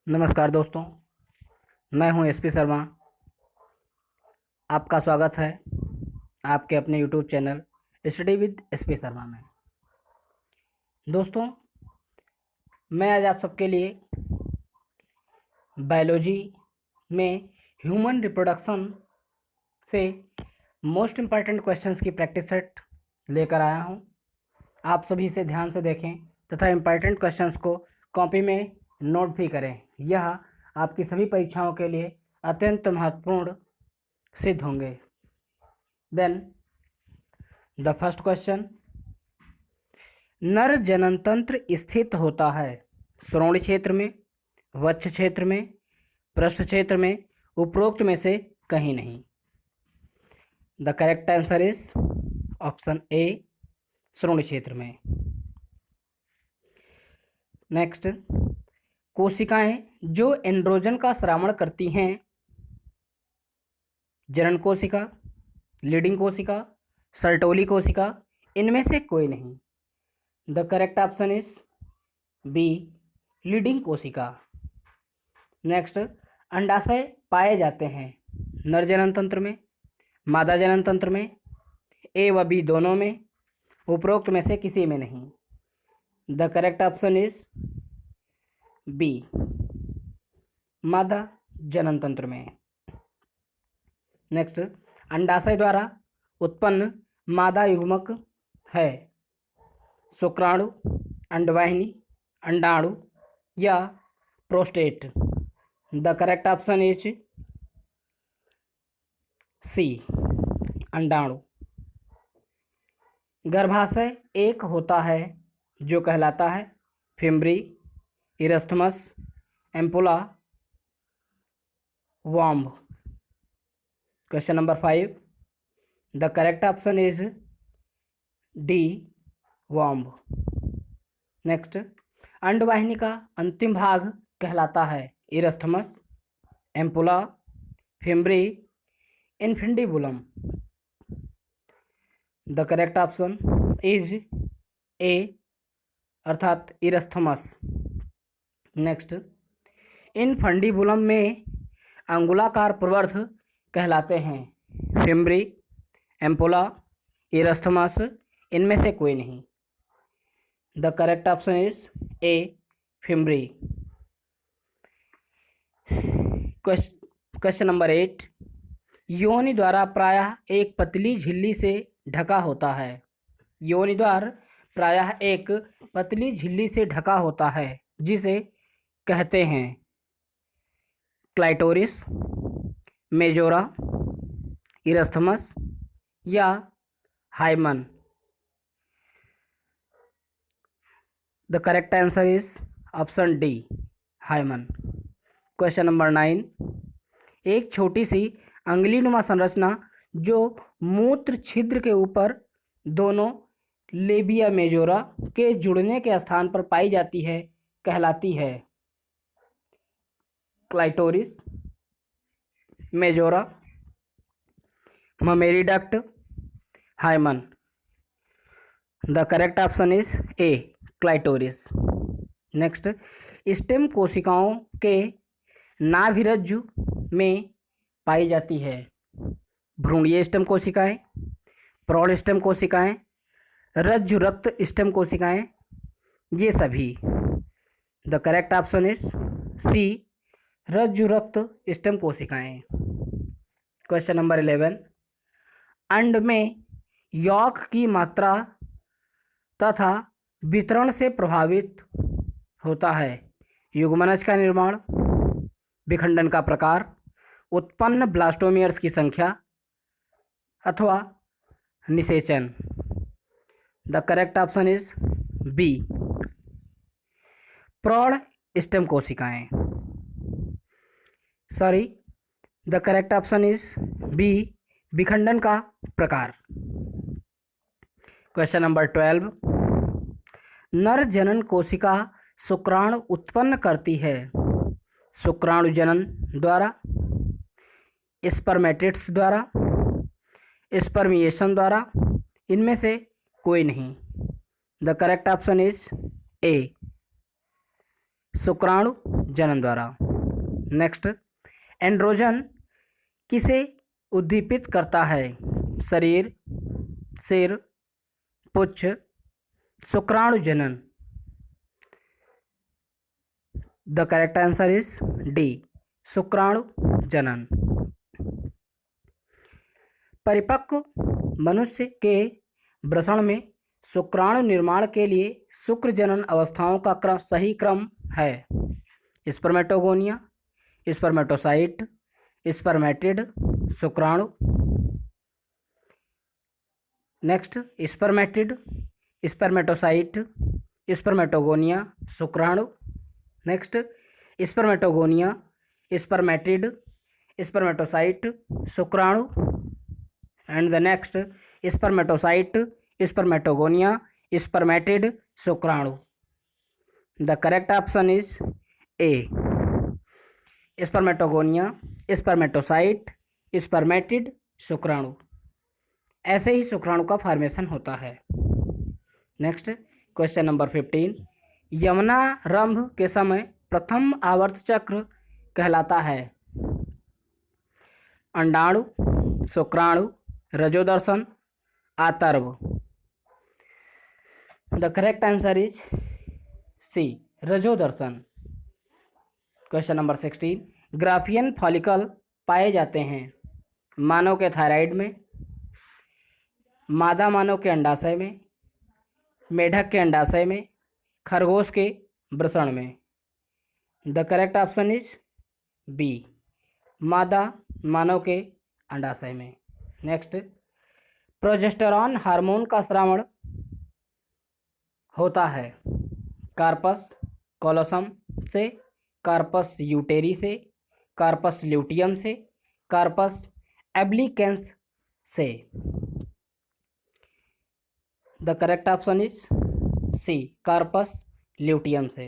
नमस्कार दोस्तों, मैं हूं एसपी शर्मा। आपका स्वागत है आपके अपने YouTube channel study with SP Sharma में। दोस्तों, मैं आज आप सबके लिए बायोलॉजी में ह्यूमन रिप्रोडक्शन से मोस्ट इम्पॉर्टेंट क्वेश्चंस की प्रैक्टिस सेट लेकर आया हूं। आप सभी इसे ध्यान से देखें तथा इम्पॉर्टेंट क्वेश्चंस को कॉपी में नोट भी करें। यह आपकी सभी परीक्षाओं के लिए अत्यंत महत्वपूर्ण सिद्ध होंगे। देन द फर्स्ट क्वेश्चन, नर जनन तंत्र स्थित होता है श्रोणि क्षेत्र में, वक्ष क्षेत्र में, पृष्ठ क्षेत्र में, उपरोक्त में से कहीं नहीं। The correct answer is option A, श्रोणि क्षेत्र में। नेक्स्ट, कोशिकाएं जो एंड्रोजन का श्रावण करती हैं, जनन कोशिका, लीडिंग कोशिका, सर्टोली कोशिका, इनमें से कोई नहीं। The correct option is B, Leydig कोशिका। नेक्स्ट, अंडाशय पाए जाते हैं नर जनन तंत्र में, मादा जनन तंत्र में, ए व बी दोनों में, उपरोक्त में से किसी में नहीं। The correct option is B, मादा जनन तंत्र में। नेक्स्ट, अंडाशय द्वारा उत्पन्न मादा युग्मक है शुक्राणु, अंडवाहिनी, अंडाणु या prostate. The correct option is C, अंडाणु। गर्भाशय एक होता है जो कहलाता है fimbriae, isthmus, ampulla, womb. Question number 5, the correct option is D, womb. Next, अंडवाहिनी का अंतिम भाग कहलाता है isthmus, ampulla, fimbriae, infundibulum. The correct option is A, अर्थात इरस्थमस। नेक्स्ट, इन्फिंडिबुलम में अंगुलाकार प्रवर्ध कहलाते हैं फिम्बरी, एम्पुला, इरस्थमस, इनमें से कोई नहीं। The correct option is A, fimbriae. Question number 8, योनि द्वारा प्रायः एक पतली झिल्ली से ढका होता है। योनि द्वार प्रायः एक पतली झिल्ली से ढका होता है जिसे कहते हैं क्लाइटोरिस, मेजोरा, इरस्थमस या hymen. The correct answer is option D, hymen. Question number 9, एक छोटी सी अंगुलीनुमा संरचना जो मूत्र छिद्र के ऊपर दोनों लेबिया मेजोरा के जुड़ने के स्थान पर पाई जाती है कहलाती है clitoris, majora, mammary duct, hymen. The correct option is A, clitoris. Next, stem कोशिकाओं के नाभिरज्जु में पाई जाती है भ्रूणीय स्टेम कोशिकाएं, प्रौढ़ स्टेम कोशिकाएं, रज्जु रक्त स्टेम कोशिकाएं, ये सभी। The correct option is C, रज्जु रक्त स्टेम कोशिकाएं। क्वेश्चन नंबर 11, अंड में यौग की मात्रा तथा वितरण से प्रभावित होता है युग्मनज का निर्माण, विखंडन का प्रकार, उत्पन्न ब्लास्टोमियर्स की संख्या अथवा निषेचन। The correct option is B, प्रौढ़ स्टेम कोशिकाएं। Sorry, the correct option is B, विखंडन का प्रकार। क्वेश्चन नंबर 12, नर जनन कोशिका शुक्राणु उत्पन्न करती है शुक्राणु जनन द्वारा, स्पर्मेटिड्स द्वारा, स्पर्मिएशन द्वारा, इनमें से कोई नहीं। द करेक्ट ऑप्शन इज ए, शुक्राणु जनन द्वारा। नेक्स्ट, एंड्रोजन किसे उद्दीपित करता है? शरीर, सिर, पुच्छ, शुक्राणु जनन। The correct answer is D, शुक्राणु जनन। परिपक्व मनुष्य के वृषण में शुक्राणु निर्माण के लिए शुक्र जनन अवस्थाओं का सही क्रम है? स्पर्मेटोगोनिया, स्पर्मेटोसाइट, स्पर्मेटिड, शुक्राणु। नेक्स्ट, स्पर्मेटिड, स्पर्मेटोसाइट, स्पर्मेटोगोनिया, शुक्राणु। नेक्स्ट, स्पर्मेटोगोनिया, स्पर्मेटिड, स्पर्मेटोसाइट, शुक्राणु। And the next, spermatocyte, spermatogonia, spermatid, शुक्राणु। The correct option is A, spermatogonia, spermatocyte, spermatid, शुक्राणु। ऐसे ही शुक्राणु का फॉर्मेशन होता है। नेक्स्ट, क्वेश्चन नंबर 15, यमनारंभ के समय प्रथम आवर्त चक्र कहलाता है? अंडाणु, शुक्राणु, रजोदर्शन, आतर्व। The correct answer is C, रजोदर्शन। क्वेश्चन नंबर 16, ग्राफियन फॉलिकल पाए जाते हैं मानव के थायराइड में, मादा मानव के अंडाशय में, मेढक के अंडाशय में, खरगोश के वृषण में। The correct option is B, मादा मानव के अंडाशय में। नेक्स्ट, प्रोजेस्टेरॉन हार्मोन का स्रावण होता है कार्पस कॉलोसम से, कार्पस यूटेरी से, कार्पस ल्यूटियम से, कार्पस एब्लिकेंस से। The correct option is C, corpus luteum से।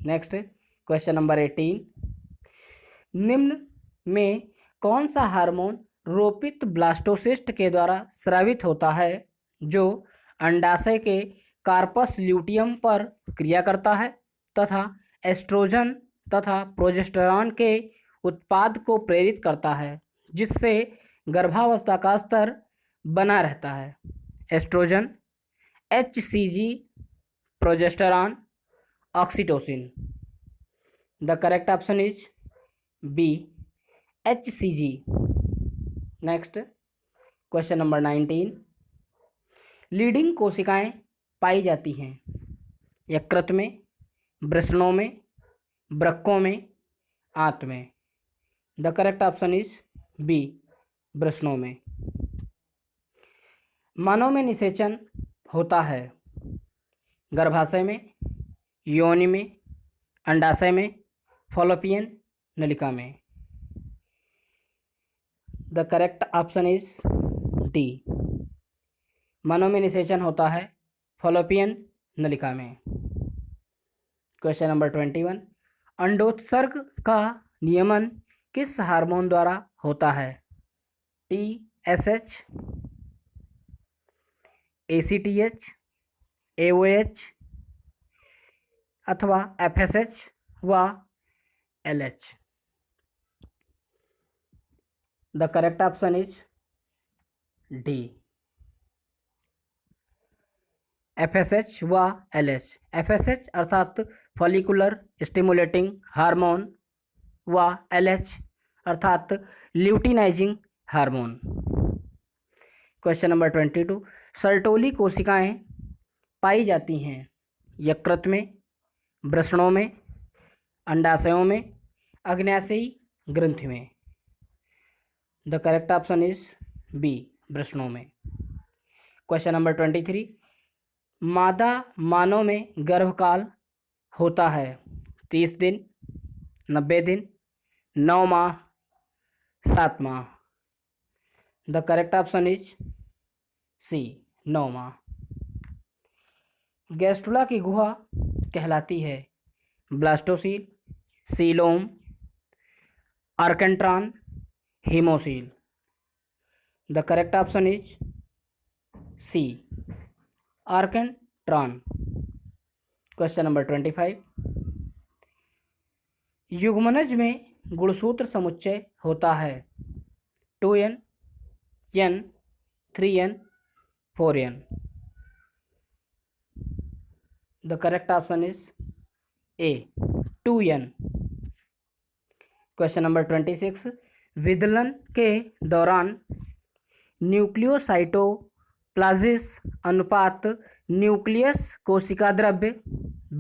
नेक्स्ट, क्वेश्चन नंबर 18, निम्न में कौन सा हार्मोन रोपित ब्लास्टोसिस्ट के द्वारा स्रावित होता है जो अंडाशय के कार्पस ल्यूटियम पर क्रिया करता है तथा एस्ट्रोजन तथा प्रोजेस्टेरॉन के उत्पाद को प्रेरित करता है जिससे गर्भावस्था का स्तर बना रहता है? Estrogen, HCG, progesterone, oxytocin. The correct option is B, HCG। Next, question number 19, Leydig कोशिकाएं पाई जाती हैं यकृत में, वृषणों में, वृक्कों में, आंत में। The correct option is B, वृषणों में। मानव में निषेचन होता है गर्भाशय में, योनि में, अंडाशय में, फॉलोपियन नलिका में। The correct option is D, मानव में निषेचन होता है फॉलोपियन नलिका में। क्वेश्चन नंबर 21, अंडोत्सर्ग का नियमन किस हार्मोन द्वारा होता है? TSH, ACTH, AOH अथवा FSH व LH। The correct option is D, FSH व LH। FSH अर्थात फॉलिकुलर स्टिमुलेटिंग हार्मोन व LH अर्थात luteinizing hormone. Question number 22, Sertoli कोशिकाएं पाई जाती हैं यकृत में, वृषणों में, अंडाशयों में, अग्न्याशयी ग्रंथि में। The correct option is B, वृषणों में। क्वेश्चन नंबर 23, मादा मानव में गर्भकाल होता है 30 दिन, 90 दिन, 9 माह, 7 माह। The correct option is C, 9 माह। गैस्ट्रुला की गुहा कहलाती है blastocoel, coelom, archenteron, haemocoel. The correct option is C, archenteron. Question number 25, युग्मनज में गुणसूत्र समुच्चय होता है 2n, n, 3n, 4n. The correct option is A, 2n. Question number 26. विदलन के दौरान न्यूक्लियोसाइटोप्लाजिस अनुपात न्यूक्लियस कोशिका द्रव्य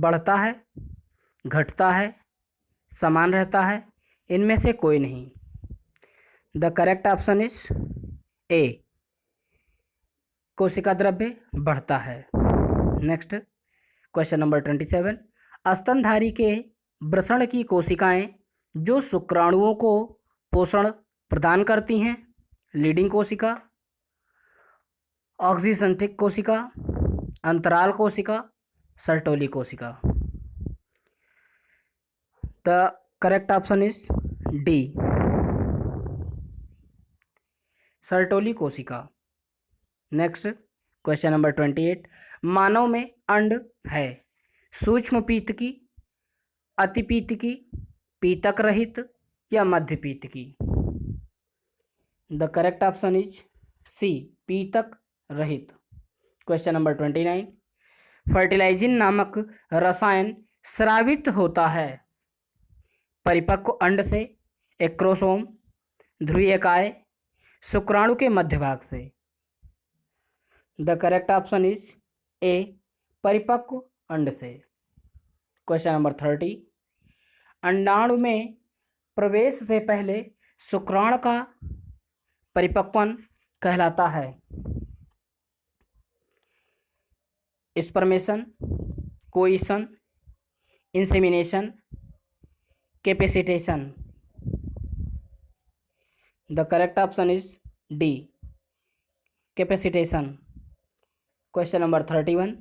बढ़ता है, घटता है, समान रहता है, इनमें से कोई नहीं. द करेक्ट ऑप्शन इज ए, कोशिका द्रव्य बढ़ता है. Next question number 27. स्तनधारी के वृषण की कोशिकाएं जो शुक्राणुओं को पोषण प्रदान करती हैं, लीडिंग कोशिका, ऑक्सीसेंट्रिक कोशिका, अंतराल कोशिका, सर्टोली कोशिका. The correct option is D, Sertoli कोशिका. Next question number 28. मानव में अंड है सूक्ष्म पीतकी, अतिपीतकी, पीतक रहित या मध्य पीतकी. The correct option is C, पीतक रहित. Question number 29. फर्टिलाइजिन नामक रसायन स्रावित होता है परिपक्व अंड से, एक्रोसोम, ध्रुवीयकाय, शुक्राणु के मध्य भाग से. द करेक्ट ऑप्शन इज ए, परिपक्व अंड से. Question number 30. अंडाणु में प्रवेश से पहले शुक्राणु का परिपक्वन कहलाता है spermiation, coition, insemination, capacitation. The correct option is D, capacitation. Question number 31.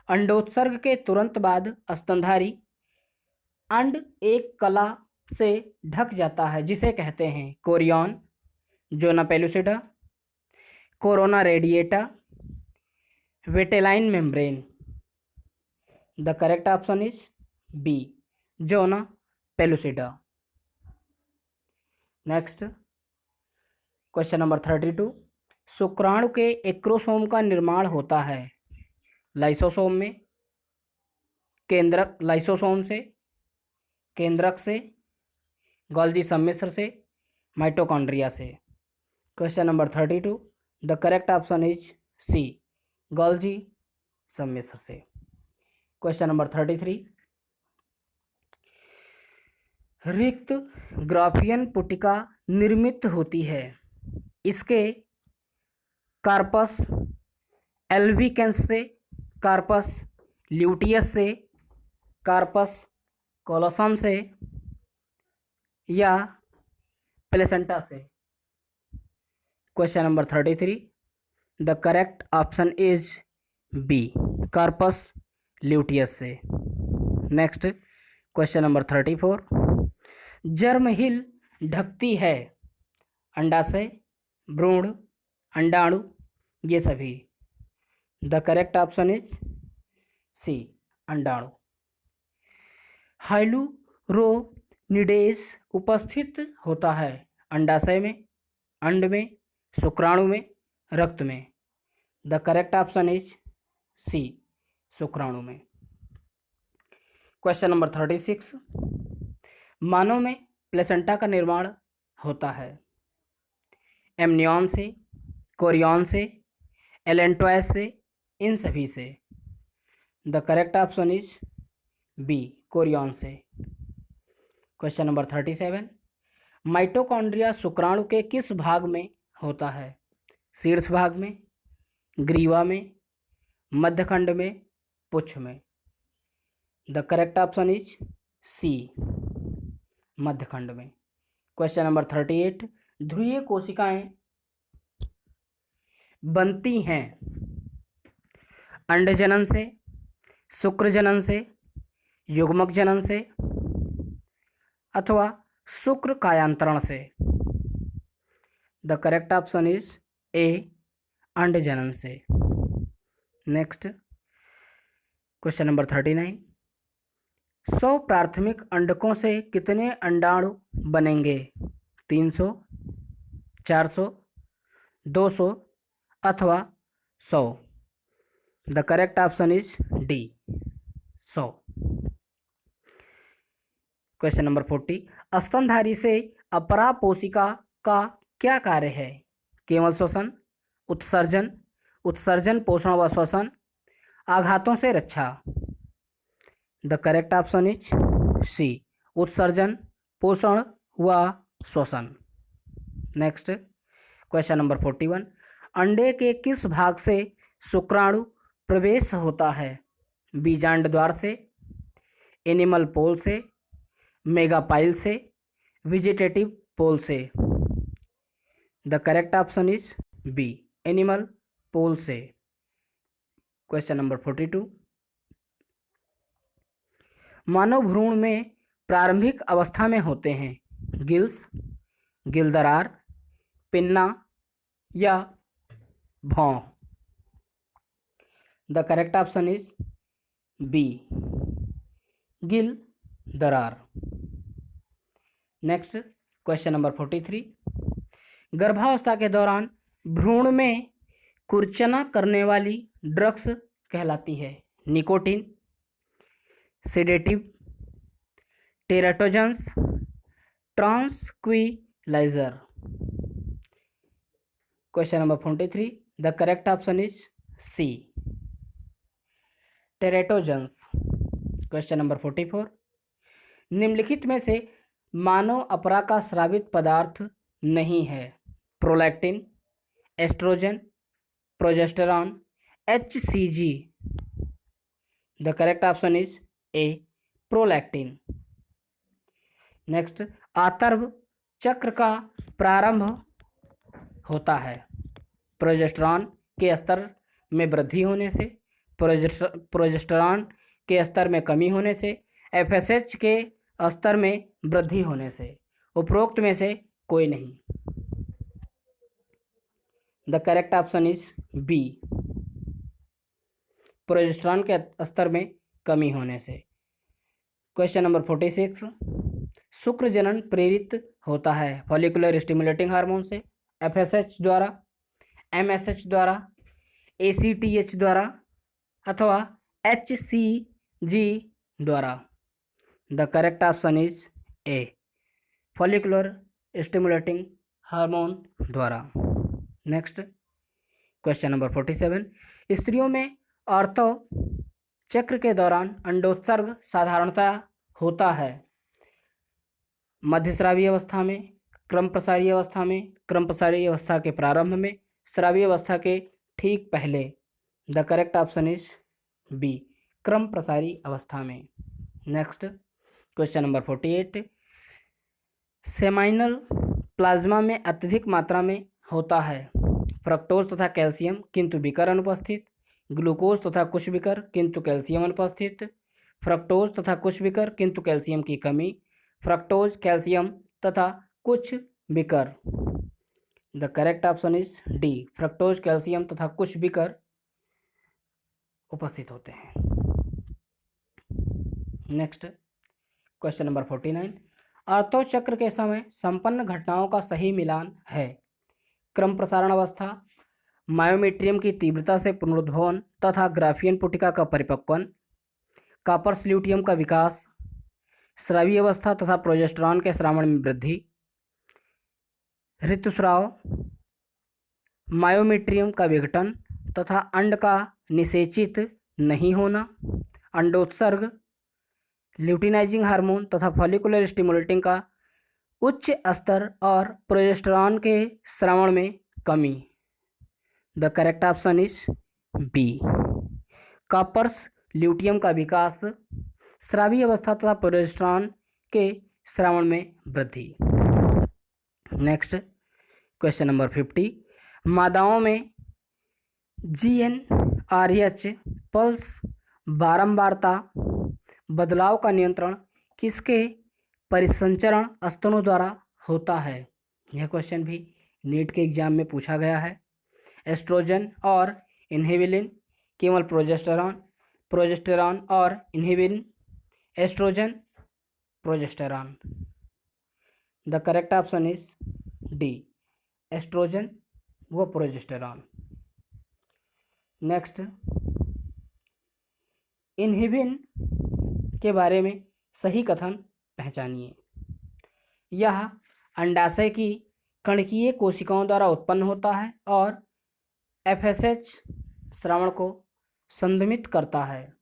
अंडोत्सर्ग के तुरंत बाद स्तनधारी अंड एक कला से ढक जाता है जिसे कहते हैं chorion, zona pellucida, corona radiata, vitelline membrane. The correct option is B, zona pellucida. Next question number 32. शुक्राणु के एक्रोसोम का निर्माण होता है लाइसोसोम में, केंद्रक, लाइसोसोम से, केंद्रक से, गोल्जी सम्मिश्र से, माइटोकॉन्ड्रिया से. Question number 32. The correct option is C, Golgi सम्मिश्र से. Question number 33. रिक्त ग्राफियन पुटिका निर्मित होती है इसके कार्पस एल्विकेंस से, कार्पस ल्यूटियस से, कार्पस कोलोसम से या प्लेसेंटा से. Question number 33. The correct option is B, corpus luteus से. Next question number 34. जर्महिल ढकती है अंडाशय, भ्रूण, अंडाणु, ये सभी. The correct option is C, अंडाणु. हाइलुरोनिडेज उपस्थित होता है अंडाशय में, अंड में, शुक्राणु में, रक्त में. The correct option is C, शुक्राणु में. Question number 36. मानव में प्लेसेंटा का निर्माण होता है एमनियन से, कोरियन से, एलेंटॉयस से, इन सभी से. The correct option is B, chorion से. Question number 37. माइटोकॉन्ड्रिया शुक्राणु के किस भाग में होता है? शीर्ष भाग में, ग्रीवा में, मध्यखंड में, पुच्छ में. The correct option is C, मध्यखंड में. Question number 38. ध्रुवीय कोशिकाएं बनती हैं अंडजनन से, शुक्र जनन से, युग्मक जनन से अथवा शुक्र कायांतरण से. The correct option is A, अंडजनन से. Next question number 39. 100 प्राथमिक अंडकों से कितने अंडाणु बनेंगे? 300, 400, 200 अथवा 100? The correct option is D, 100। Question number 40, स्तनधारी से अपरा कोशिका का क्या कार्य है? केवल श्वसन, उत्सर्जन, उत्सर्जन पोषण व श्वसन, आघातों से रक्षा? The correct option is C, उत्सर्जन, पोषण व श्वसन। नेक्स्ट क्वेश्चन नंबर 41, अंडे के किस भाग से शुक्राणु प्रवेश होता है? बीजांड द्वार से, एनिमल पोल से, मेगापाइल से, वेजिटेटिव पोल से? The correct option is B, animal pole से। क्वेश्चन नंबर 42, मानव भ्रूण में प्रारंभिक अवस्था में होते हैं गिल्स, गिलदरार, पिन्ना या भौं? The correct option is B, gill दरार। नेक्स्ट क्वेश्चन नंबर 43, गर्भावस्था के दौरान भ्रूण में कुर्चना करने वाली ड्रग्स कहलाती है? Nicotine, sedative, teratogens, tranquilliser? Question number 43, the correct option is C, teratogens. Question number 44, निम्नलिखित में से मानव अपरा का स्रावित पदार्थ नहीं है? Prolactin, oestrogen, progesterone, HCG? The correct option is A, prolactin. Next, आतर्व चक्र का प्रारंभ होता है प्रोजेस्टेरॉन के स्तर में वृद्धि होने से, प्रोजेस्टेरॉन के स्तर में कमी होने से, FSH के स्तर में वृद्धि होने से? उपरोक्त में से कोई नहीं। The correct option is B, progesterone के स्तर में कमी होने से। क्वेश्चन नंबर 46, शुक्र जनन प्रेरित होता है फॉलिकुलर स्टिमुलेटिंग हार्मोन से, FSH द्वारा, MSH द्वारा, ACTH द्वारा अथवा HCG द्वारा? The correct option is A, follicular stimulating hormone द्वारा। नेक्स्ट क्वेश्चन नंबर 47, स्त्रियों में ऑर्थो चक्र के दौरान अंडोत्सर्ग साधारणतः होता है मध्यस्रावी अवस्था में, क्रम प्रसारी अवस्था में, क्रम प्रसारी अवस्था के प्रारंभ में, स्रावी अवस्था के ठीक पहले? The correct option is B, क्रम प्रसारी अवस्था में। Next question number 48, seminal plasma में अत्यधिक मात्रा में होता है फ्रक्टोज तथा कैल्शियम किंतु विकर अनुपस्थित, ग्लूकोज तथा कुछ विकर किंतु कैल्शियम अनुपस्थित, फ्रक्टोज तथा कुछ विकर किंतु कैल्शियम की कमी, फ्रक्टोज, कैल्शियम तथा कुछ विकर? The correct option is D, fructose, calcium तथा कुछ विकर उपस्थित होते हैं। नेक्स्ट क्वेश्चन नंबर 49, ऑर्थो चक्र के समय संपन्न घटनाओं का सही मिलान है क्रम प्रसारण अवस्था, मायोमेट्रियम की तीव्रता से पुनरुद्भवन तथा ग्राफियन पुटिका का परिपक्वन, कार्पस ल्यूटियम का विकास, स्रावी अवस्था तथा प्रोजेस्टेरॉन के श्रावण में वृद्धि, ऋतुस्राव, मायोमेट्रियम का विघटन तथा अंड का निषेचित नहीं होना, अंडोत्सर्ग, ल्यूटिनाइजिंग हार्मोन तथा फॉलिकुलर स्टिमुलेटिंग का उच्च स्तर और प्रोजेस्टेरॉन के श्रावण में कमी? The correct option is B, corpus luteum का विकास, स्रावी अवस्था तथा प्रोजेस्टेरॉन के श्रावण में वृद्धि। नेक्स्ट क्वेश्चन नंबर 50, मादाओं में GnRH पल्स बारंबारता बदलाव का नियंत्रण किसके परिसंचरण स्तनों द्वारा होता है? यह क्वेश्चन भी नीट के एग्जाम में पूछा गया है। एस्ट्रोजन और इनहिबिलिन, केवल प्रोजेस्टेरॉन, प्रोजेस्टेरॉन और inhibin, oestrogen, progesterone. The correct option is D, oestrogen व प्रोजेस्टेरॉन। नेक्स्ट, इन्हिबिन के बारे में सही कथन पहचानिए। यह अंडाशय की कणकीय कोशिकाओं द्वारा उत्पन्न होता है और एफएसएच श्रावण को संदमित करता है।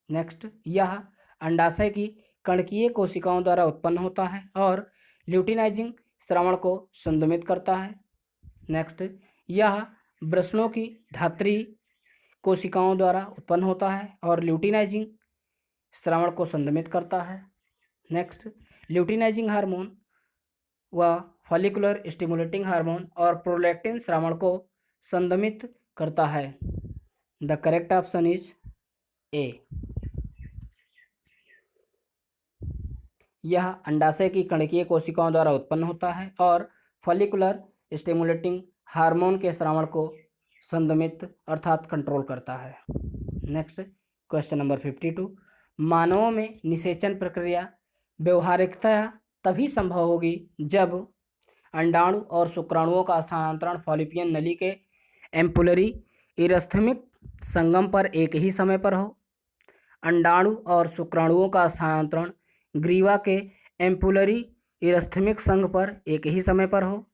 नेक्स्ट, यह अंडाशय की कणकीय कोशिकाओं द्वारा उत्पन्न होता है और ल्यूटिनाइजिंग श्रावण को संदमित करता है। नेक्स्ट, यह वृषणों की धात्री कोशिकाओं द्वारा उत्पन्न होता है और ल्यूटिनाइजिंग श्रावण को संदमित करता है। नेक्स्ट, ल्यूटिनाइजिंग हार्मोन व फॉलिकुलर स्टिमुलेटिंग हार्मोन और प्रोलैक्टिन श्रावण को संदमित करता है। द करेक्ट ऑप्शन इज ए। यह अंडाशय की कणकीय कोशिकाओं द्वारा उत्पन्न होता है और फॉलिकुलर स्टिमुलेटिंग हार्मोन के श्रावण को संदमित अर्थात कंट्रोल करता है। नेक्स्ट, क्वेश्चन नंबर 52, मानवों में निषेचन प्रक्रिया व्यवहारिकतया तभी संभव होगी जब अंडाणु और शुक्राणुओं का स्थानांतरण फॉलिपियन नली के एम्पुलरी इरस्थमिक संगम पर एक ही समय पर हो। अंडाणु और शुक्राणुओं का स्थानांतरण ग्रीवा के एम्पुलरी इरस्थमिक संघ पर एक ही समय पर हो।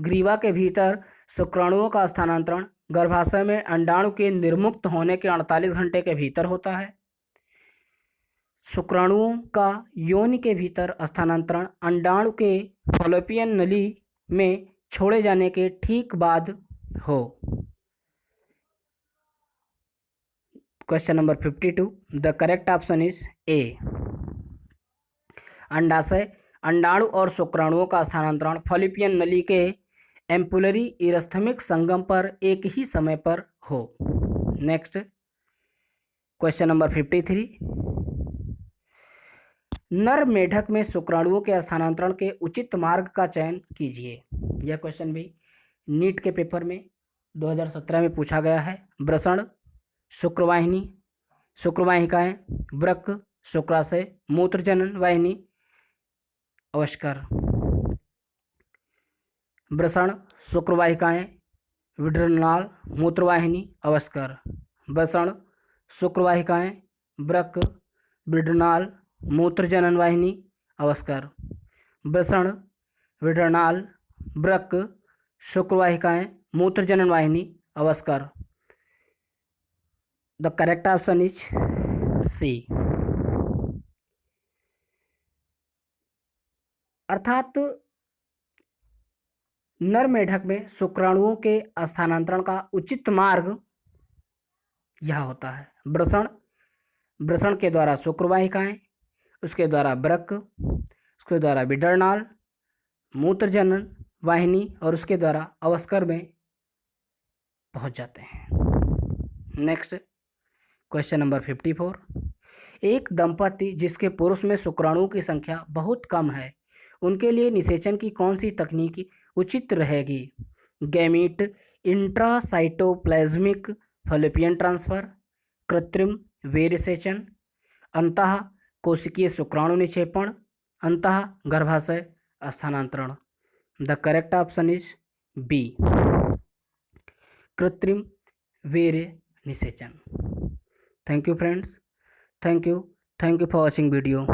ग्रीवा के भीतर शुक्राणुओं का स्थानांतरण गर्भाशय में अंडाणु के निर्मुक्त होने के 48 घंटे के भीतर होता है। शुक्राणुओं का योनि के भीतर स्थानांतरण अंडाणु के फॉलोपियन नली में छोड़े जाने के ठीक बाद हो। Question number 52, the correct option is ए। अंडाशय, अंडाणु और शुक्राणुओं का स्थानांतरण फॉलिपियन नली के एम्पुलरी इरस्थमिक संगम पर एक ही समय पर हो। नेक्स्ट, क्वेश्चन नंबर 53, नर मेढक में शुक्राणुओं के स्थानांतरण के उचित मार्ग का चयन कीजिए। यह क्वेश्चन भी नीट के पेपर में 2017 में पूछा गया है। वृषण, शुक्रवाहिनी, शुक्रवाहिकाएं, वृक्क, शुक्राशय, मूत्रजनन वाहिनी, अवस्कर। वृषण, शुक्रवाहिकाएं, विड्रनाल, मूत्रवाहिनी, अवस्कर। वृषण, शुक्रवाहिकाएं, वृक्क, विड्रनाल, मूत्रजनन वाहिनी, अवस्कर। वृषण, विड्रनाल, वृक्क, शुक्रवाहिकाएं, मूत्रजनन वाहिनी, अवस्कर। The correct option is C. अर्थात नर मेढक में शुक्राणुओं के स्थानांतरण का उचित मार्ग यह होता है। वृषण के द्वारा शुक्रवाहिकाएं, उसके द्वारा वृक्क, उसके द्वारा विड्रनाल, मूत्रजनन वाहिनी और उसके द्वारा अवस्कर में पहुंच जाते हैं। नेक्स्ट, क्वेश्चन नंबर 54, एक दंपति जिसके पुरुष में शुक्राणुओं की संख्या बहुत कम है, उनके लिए निषेचन की कौन सी तकनीक उचित रहेगी? गैमीट इंट्रासाइटोप्लाज्मिक फॉलोपियन ट्रांसफर, कृत्रिम वीर्यसेचन, अंतः कोशिकीय शुक्राणु निक्षेपण, अंतः गर्भाशय स्थानांतरण। The correct option is B, कृत्रिम वीर्य निषेचन। Thank you friends, thank you for watching video.